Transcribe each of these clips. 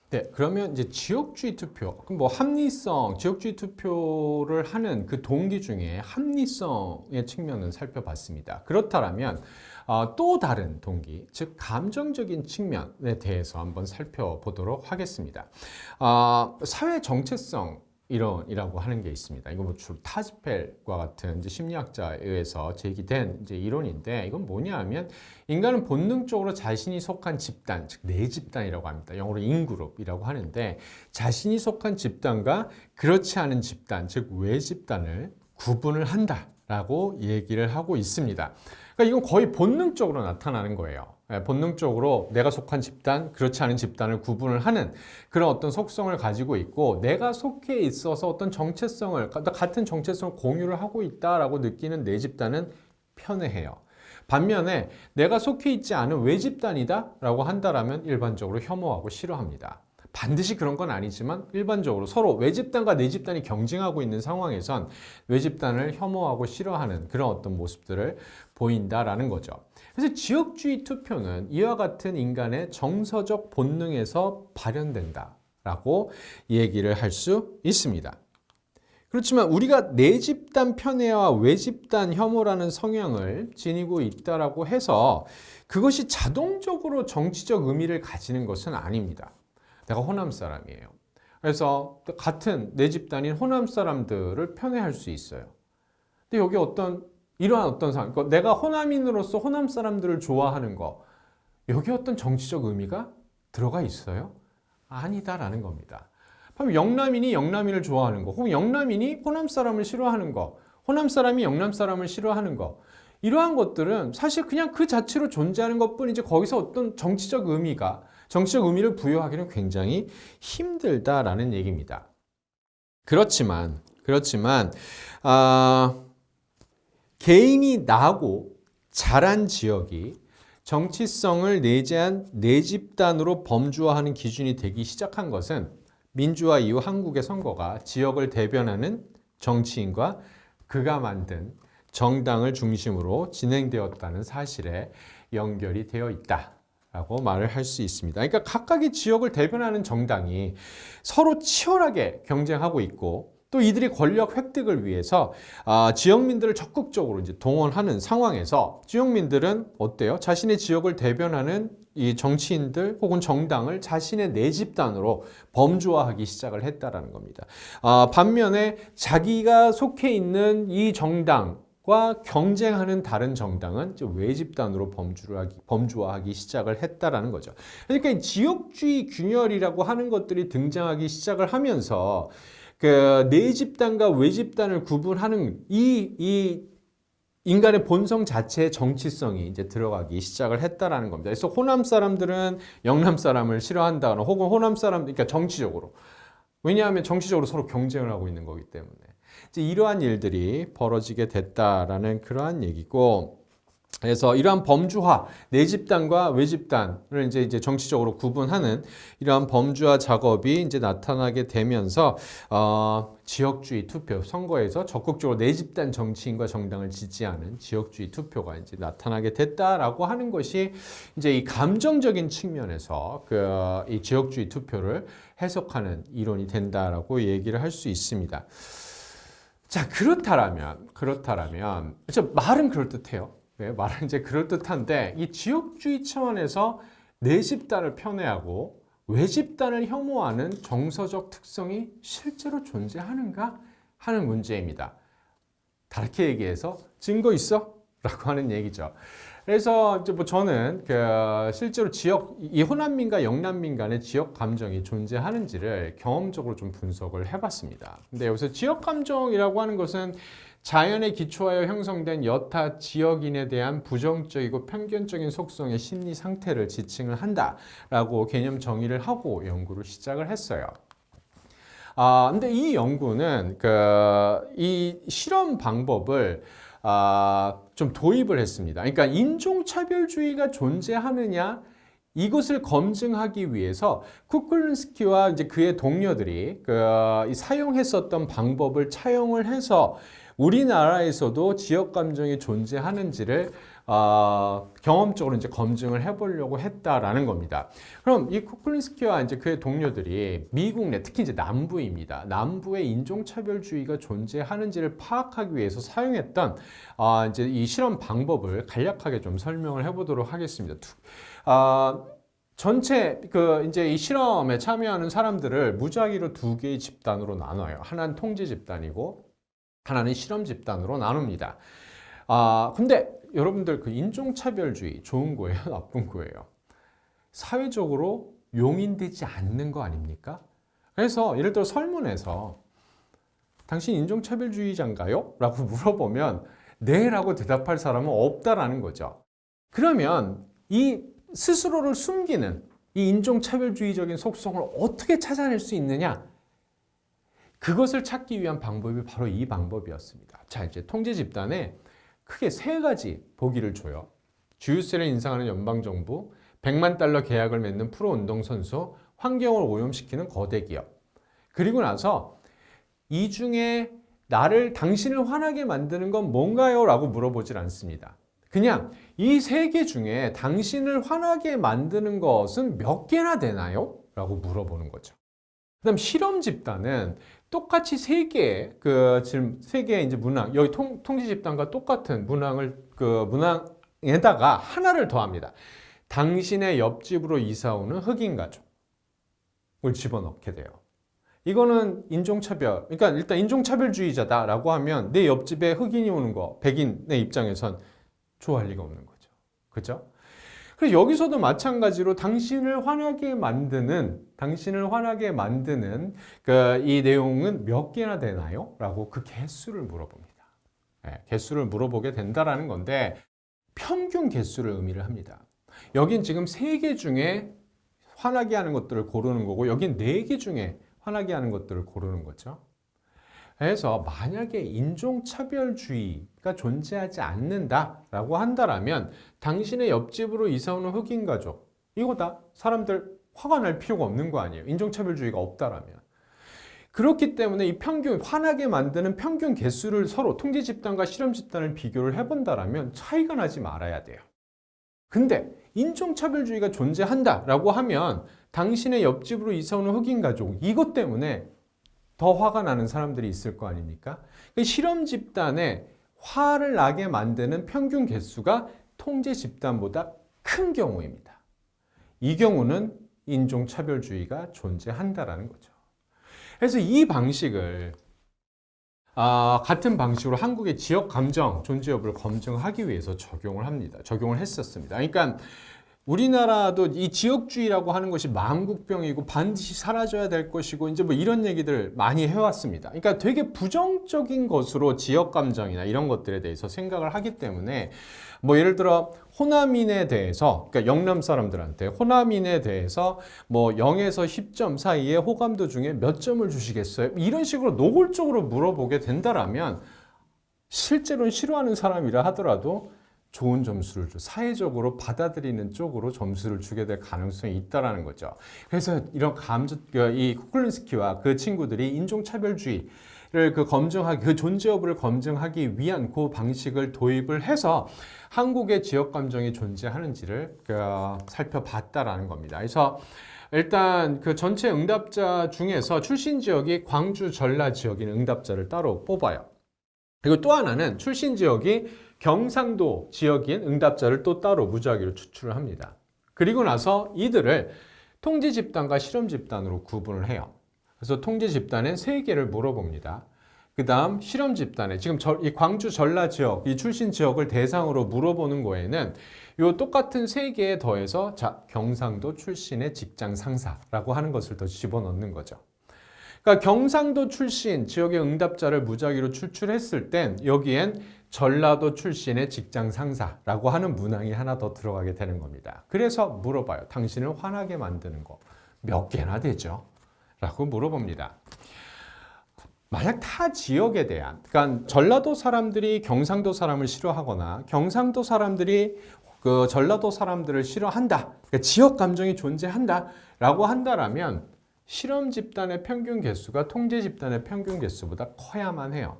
네, 그러면 이제 지역주의 투표, 그럼 뭐 합리성, 지역주의 투표를 하는 그 동기 중에 합리성의 측면은 살펴봤습니다. 그렇다면 또 다른 동기, 즉 감정적인 측면에 대해서 한번 살펴보도록 하겠습니다. 사회 정체성 이론이라고 하는 게 있습니다. 이거 뭐 주로 타즈펠과 같은 이제 심리학자에 의해서 제기된 이제 이론인데, 이건 뭐냐 하면 인간은 본능적으로 자신이 속한 집단, 즉 내 집단이라고 합니다. 영어로 인그룹이라고 하는데, 자신이 속한 집단과 그렇지 않은 집단, 즉 외 집단을 구분을 한다라고 얘기를 하고 있습니다. 그러니까 이건 거의 본능적으로 나타나는 거예요. 본능적으로 내가 속한 집단, 그렇지 않은 집단을 구분을 하는 그런 어떤 속성을 가지고 있고, 내가 속해 있어서 어떤 정체성을, 같은 정체성을 공유를 하고 있다라고 느끼는 내 집단은 편해해요. 반면에 내가 속해 있지 않은 외 집단이다 라고 한다면 일반적으로 혐오하고 싫어합니다. 반드시 그런 건 아니지만 일반적으로 서로 외 집단과 내 집단이 경쟁하고 있는 상황에선 외 집단을 혐오하고 싫어하는 그런 어떤 모습들을 보인다라는 거죠. 그래서 지역주의 투표는 이와 같은 인간의 정서적 본능에서 발현된다라고 얘기를 할 수 있습니다. 그렇지만 우리가 내 집단 편애와 외 집단 혐오라는 성향을 지니고 있다라고 해서 그것이 자동적으로 정치적 의미를 가지는 것은 아닙니다. 내가 호남 사람이에요. 그래서 같은 내 집단인 호남 사람들을 편애할 수 있어요. 근데 여기 이러한 어떤 상황, 그러니까 내가 호남인으로서 호남 사람들을 좋아하는 거, 여기 어떤 정치적 의미가 들어가 있어요? 아니다라는 겁니다. 그럼 영남인이 영남인을 좋아하는 거, 혹은 영남인이 호남 사람을 싫어하는 거, 호남 사람이 영남 사람을 싫어하는 거, 이러한 것들은 사실 그냥 그 자체로 존재하는 것뿐이지 거기서 어떤 정치적 의미를 부여하기는 굉장히 힘들다라는 얘기입니다. 그렇지만 개인이 나고 자란 지역이 정치성을 내재한 내 집단으로 범주화하는 기준이 되기 시작한 것은 민주화 이후 한국의 선거가 지역을 대변하는 정치인과 그가 만든 정당을 중심으로 진행되었다는 사실에 연결이 되어 있다라고 말을 할 수 있습니다. 그러니까 각각의 지역을 대변하는 정당이 서로 치열하게 경쟁하고 있고, 또 이들이 권력 획득을 위해서 지역민들을 적극적으로 이제 동원하는 상황에서 지역민들은 어때요? 자신의 지역을 대변하는 이 정치인들 혹은 정당을 자신의 내 집단으로 범주화하기 시작을 했다라는 겁니다. 반면에 자기가 속해 있는 이 정당과 경쟁하는 다른 정당은 외 집단으로 범주화하기 시작을 했다라는 거죠. 그러니까 이 지역주의 균열이라고 하는 것들이 등장하기 시작을 하면서 내 집단과 외 집단을 구분하는 이 인간의 본성 자체의 정치성이 이제 들어가기 시작을 했다라는 겁니다. 그래서 호남 사람들은 영남 사람을 싫어한다거나, 혹은 호남 사람들, 그러니까 정치적으로, 왜냐하면 정치적으로 서로 경쟁을 하고 있는 거기 때문에 이제 이러한 일들이 벌어지게 됐다라는 그러한 얘기고, 그래서 이러한 범주화, 내 집단과 외 집단을 이제 정치적으로 구분하는 이러한 범주화 작업이 이제 나타나게 되면서 지역주의 투표, 선거에서 적극적으로 내 집단 정치인과 정당을 지지하는 지역주의 투표가 이제 나타나게 됐다라고 하는 것이 이제 이 감정적인 측면에서 이 지역주의 투표를 해석하는 이론이 된다라고 얘기를 할 수 있습니다. 자, 그렇다면 말은 그럴듯해요. 네, 말은 이제 그럴듯한데, 이 지역주의 차원에서 내 집단을 편애하고 외 집단을 혐오하는 정서적 특성이 실제로 존재하는가 하는 문제입니다. 다르게 얘기해서 증거 있어? 라고 하는 얘기죠. 그래서 이제 뭐 저는 실제로 이 호남민과 영남민 간의 지역 감정이 존재하는지를 경험적으로 좀 분석을 해봤습니다. 근데 여기서 지역 감정이라고 하는 것은 자연에 기초하여 형성된 여타 지역인에 대한 부정적이고 편견적인 속성의 심리 상태를 지칭을 한다라고 개념 정의를 하고 연구를 시작을 했어요. 근데 이 연구는 이 실험 방법을 좀 도입을 했습니다. 그러니까 인종차별주의가 존재하느냐, 이것을 검증하기 위해서 쿠클룬스키와 이제 그의 동료들이 사용했었던 방법을 차용을 해서 우리나라에서도 지역 감정이 존재하는지를 경험적으로 이제 검증을 해보려고 했다라는 겁니다. 그럼 이 쿠클린스키와 이제 그의 동료들이 미국 내 특히 이제 남부입니다. 남부에 인종차별주의가 존재하는지를 파악하기 위해서 사용했던 이제 이 실험 방법을 간략하게 좀 설명을 해보도록 하겠습니다. 전체 이제 이 실험에 참여하는 사람들을 무작위로 두 개의 집단으로 나눠요. 하나는 통제 집단이고 하나는 실험 집단으로 나눕니다. 근데 여러분들 그 인종차별주의 좋은 거예요? 나쁜 거예요? 사회적으로 용인되지 않는 거 아닙니까? 그래서 예를 들어 설문에서 당신 인종차별주의자인가요? 라고 물어보면 네 라고 대답할 사람은 없다라는 거죠. 그러면 이 스스로를 숨기는 이 인종차별주의적인 속성을 어떻게 찾아낼 수 있느냐? 그것을 찾기 위한 방법이 바로 이 방법이었습니다. 자, 이제 통제 집단에 크게 세 가지 보기를 줘요. 주유세를 인상하는 연방정부, 100만 달러 계약을 맺는 프로 운동선수, 환경을 오염시키는 거대 기업. 그리고 나서 이 중에 당신을 화나게 만드는 건 뭔가요? 라고 물어보질 않습니다. 그냥 이 세 개 중에 당신을 화나게 만드는 것은 몇 개나 되나요? 라고 물어보는 거죠. 그다음 실험 집단은 똑같이 세 개의 이제 문항, 여기 통제 집단과 똑같은 문항에다가 하나를 더합니다. 당신의 옆집으로 이사 오는 흑인 가족을 집어넣게 돼요. 이거는 인종차별, 그러니까 일단 인종차별주의자다라고 하면 내 옆집에 흑인이 오는 거, 백인의 입장에선 좋아할 리가 없는 거죠. 그죠? 그래서 여기서도 마찬가지로 당신을 화나게 만드는 이 내용은 몇 개나 되나요? 라고 그 개수를 물어봅니다. 개수를 물어보게 된다라는 건데 평균 개수를 의미를 합니다. 여긴 지금 3개 중에 화나게 하는 것들을 고르는 거고 여긴 4개 중에 화나게 하는 것들을 고르는 거죠. 그래서 만약에 인종차별주의가 존재하지 않는다라고 한다면 당신의 옆집으로 이사 오는 흑인 가족 이거다. 사람들 화가 날 필요가 없는 거 아니에요. 인종차별주의가 없다라면. 그렇기 때문에 이 화나게 만드는 평균 개수를 서로 통제 집단과 실험 집단을 비교를 해본다라면 차이가 나지 말아야 돼요. 근데 인종차별주의가 존재한다라고 하면 당신의 옆집으로 이사 오는 흑인 가족 이것 때문에 더 화가 나는 사람들이 있을 거 아닙니까? 실험 집단에 화를 나게 만드는 평균 개수가 통제 집단보다 큰 경우입니다. 이 경우는 인종차별주의가 존재한다라는 거죠. 그래서 이 방식을 같은 방식으로 한국의 지역 감정 존재 여부를 검증하기 위해서 적용을 했었습니다. 그러니까 우리나라도 이 지역주의라고 하는 것이 만국병이고 반드시 사라져야 될 것이고 이제 뭐 이런 얘기들 많이 해왔습니다. 그러니까 되게 부정적인 것으로 지역 감정이나 이런 것들에 대해서 생각을 하기 때문에 뭐 예를 들어 호남인에 대해서 그러니까 영남 사람들한테 호남인에 대해서 뭐 0에서 10점 사이에 호감도 중에 몇 점을 주시겠어요? 이런 식으로 노골적으로 물어보게 된다라면 실제로는 싫어하는 사람이라 하더라도 좋은 점수를 사회적으로 받아들이는 쪽으로 점수를 주게 될 가능성이 있다라는 거죠. 그래서 이런 이 쿠클린스키와 그 친구들이 인종차별주의를 그 존재 여부를 검증하기 위한 그 방식을 도입을 해서 한국의 지역 감정이 존재하는지를 살펴봤다라는 겁니다. 그래서 일단 그 전체 응답자 중에서 출신 지역이 광주, 전라 지역인 응답자를 따로 뽑아요. 그리고 또 하나는 출신 지역이 경상도 지역인 응답자를 또 따로 무작위로 추출을 합니다. 그리고 나서 이들을 통제 집단과 실험 집단으로 구분을 해요. 그래서 통제 집단엔 3개를 물어봅니다. 그 다음 실험 집단에 지금 이 광주 전라 지역, 이 출신 지역을 대상으로 물어보는 거에는 이 똑같은 3개에 더해서 경상도 출신의 직장 상사라고 하는 것을 더 집어넣는 거죠. 그러니까 경상도 출신 지역의 응답자를 무작위로 추출했을 땐 여기엔 전라도 출신의 직장 상사라고 하는 문항이 하나 더 들어가게 되는 겁니다. 그래서 물어봐요. 당신을 화나게 만드는 거 몇 개나 되죠? 라고 물어봅니다. 만약 타 지역에 대한, 그러니까 전라도 사람들이 경상도 사람을 싫어하거나 경상도 사람들이 그 전라도 사람들을 싫어한다, 그러니까 지역 감정이 존재한다 라고 한다라면 실험 집단의 평균 개수가 통제 집단의 평균 개수보다 커야만 해요.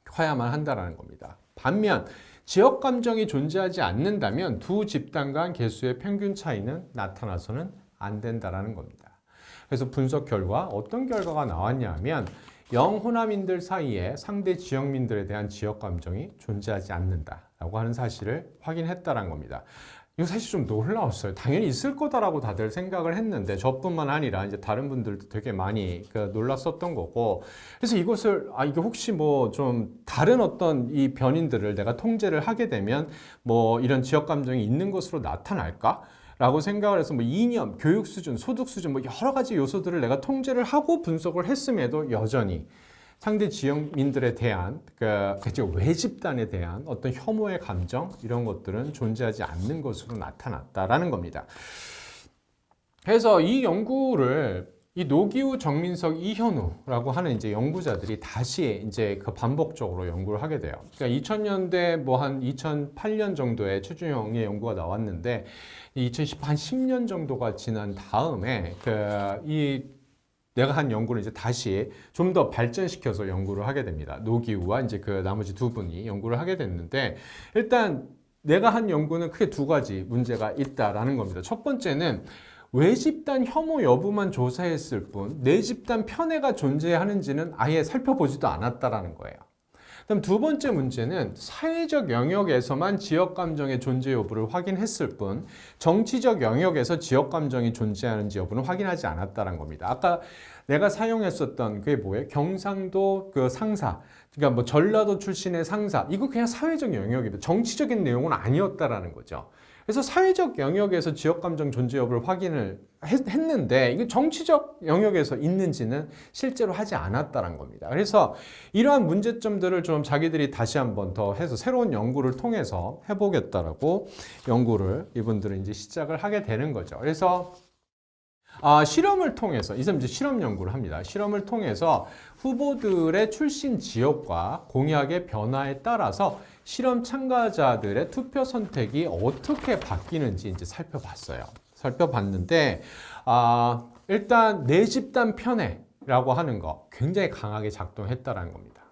커야만 한다라는 겁니다. 반면 지역 감정이 존재하지 않는다면 두 집단 간 개수의 평균 차이는 나타나서는 안 된다라는 겁니다. 그래서 분석 결과 어떤 결과가 나왔냐 하면 영호남인들 사이에 상대 지역민들에 대한 지역 감정이 존재하지 않는다라고 하는 사실을 확인했다는 겁니다. 이거 사실 좀 놀라웠어요. 당연히 있을 거다라고 다들 생각을 했는데 저뿐만 아니라 이제 다른 분들도 되게 많이 놀랐었던 거고, 그래서 이것을 이게 혹시 뭐 좀 다른 어떤 이 변인들을 내가 통제를 하게 되면 뭐 이런 지역 감정이 있는 것으로 나타날까? 라고 생각을 해서 뭐 이념, 교육 수준, 소득 수준 뭐 여러 가지 요소들을 내가 통제를 하고 분석을 했음에도 여전히 상대 지역민들에 대한 외집단에 대한 어떤 혐오의 감정 이런 것들은 존재하지 않는 것으로 나타났다라는 겁니다. 그래서 이 연구를 이 노기우, 정민석, 이현우라고 하는 이제 연구자들이 다시 이제 반복적으로 연구를 하게 돼요. 그러니까 2000년대 뭐 한 2008년 정도에 최준영의 연구가 나왔는데 2010 한 10년 정도가 지난 다음에 내가 한 연구를 이제 다시 좀 더 발전시켜서 연구를 하게 됩니다. 노기우와 이제 나머지 두 분이 연구를 하게 됐는데, 일단 내가 한 연구는 크게 두 가지 문제가 있다라는 겁니다. 첫 번째는 외집단 혐오 여부만 조사했을 뿐 내 집단 편애가 존재하는지는 아예 살펴보지도 않았다라는 거예요. 그럼 두 번째 문제는 사회적 영역에서만 지역 감정의 존재 여부를 확인했을 뿐 정치적 영역에서 지역 감정이 존재하는지 여부는 확인하지 않았다는 겁니다. 아까 내가 사용했었던 그게 뭐예요? 경상도 상사, 그러니까 뭐 전라도 출신의 상사, 이거 그냥 사회적 영역입니다. 정치적인 내용은 아니었다라는 거죠. 그래서 사회적 영역에서 지역 감정 존재 여부를 확인을 했는데 이게 정치적 영역에서 있는지는 실제로 하지 않았다는 겁니다. 그래서 이러한 문제점들을 좀 자기들이 다시 한번 더 해서 새로운 연구를 통해서 해보겠다라고 연구를 이분들은 이제 시작을 하게 되는 거죠. 그래서 실험을 통해서 이 사람 이제 실험 연구를 합니다. 실험을 통해서 후보들의 출신 지역과 공약의 변화에 따라서 실험 참가자들의 투표 선택이 어떻게 바뀌는지 이제 살펴봤는데 일단 내 집단 편애라고 하는 거 굉장히 강하게 작동했다라는 겁니다.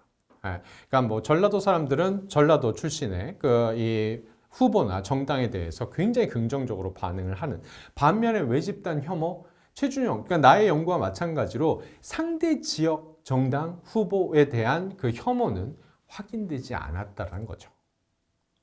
그러니까 뭐 전라도 사람들은 전라도 출신의 이 후보나 정당에 대해서 굉장히 긍정적으로 반응을 하는 반면에 외집단 혐오, 최준영, 그러니까 나의 연구와 마찬가지로 상대 지역 정당 후보에 대한 그 혐오는 확인되지 않았다는 거죠.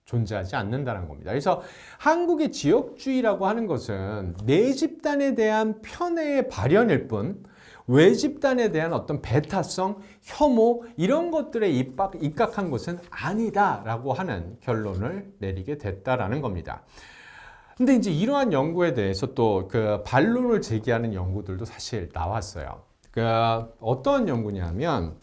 존재하지 않는다는 겁니다. 그래서 한국의 지역주의라고 하는 것은 내 집단에 대한 편애의 발현일 뿐 외집단에 대한 어떤 배타성, 혐오 이런 것들에 입각한 것은 아니다라고 하는 결론을 내리게 됐다라는 겁니다. 근데 이제 이러한 연구에 대해서 또 반론을 제기하는 연구들도 사실 나왔어요. 어떤 연구냐면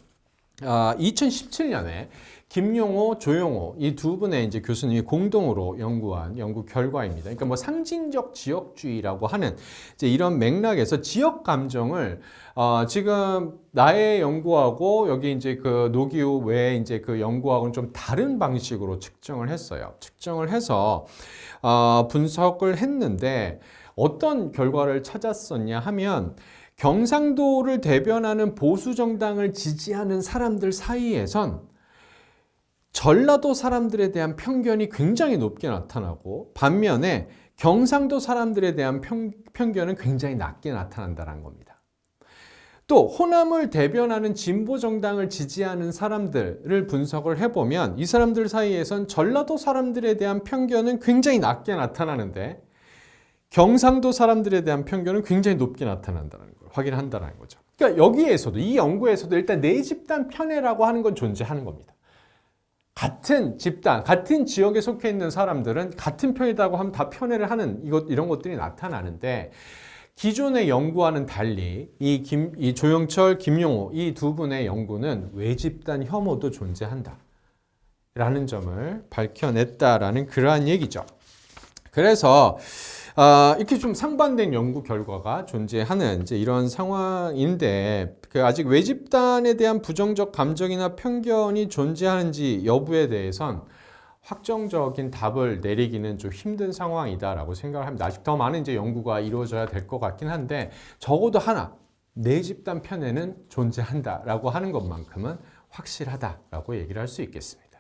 2017년에 김용호, 조용호 이 두 분의 이제 교수님이 공동으로 연구한 연구 결과입니다. 그러니까 뭐 상징적 지역주의라고 하는 이제 이런 맥락에서 지역 감정을 지금 나의 연구하고 여기 이제 노기우 외에 이제 연구하고는 좀 다른 방식으로 측정을 했어요. 측정을 해서 분석을 했는데 어떤 결과를 찾았었냐 하면 경상도를 대변하는 보수 정당을 지지하는 사람들 사이에선 전라도 사람들에 대한 편견이 굉장히 높게 나타나고 반면에 경상도 사람들에 대한 편견은 굉장히 낮게 나타난다는 겁니다. 또 호남을 대변하는 진보 정당을 지지하는 사람들을 분석을 해보면 이 사람들 사이에선 전라도 사람들에 대한 편견은 굉장히 낮게 나타나는데 경상도 사람들에 대한 편견은 굉장히 높게 나타난다는 걸 확인한다는 거죠. 그러니까 여기에서도 이 연구에서도 일단 내 집단 편애라고 하는 건 존재하는 겁니다. 같은 집단, 같은 지역에 속해 있는 사람들은 같은 편이라고 하면 다 편애를 하는 이런 것들이 나타나는데 기존의 연구와는 달리 이 조영철, 김용호 이 두 분의 연구는 외집단 혐오도 존재한다 라는 점을 밝혀냈다라는 그러한 얘기죠. 그래서 이렇게 좀 상반된 연구 결과가 존재하는 이제 이런 상황인데 아직 외집단에 대한 부정적 감정이나 편견이 존재하는지 여부에 대해선 확정적인 답을 내리기는 좀 힘든 상황이다라고 생각을 합니다. 아직 더 많은 이제 연구가 이루어져야 될 것 같긴 한데 적어도 하나 내 집단 편애는 존재한다라고 하는 것만큼은 확실하다라고 얘기를 할 수 있겠습니다.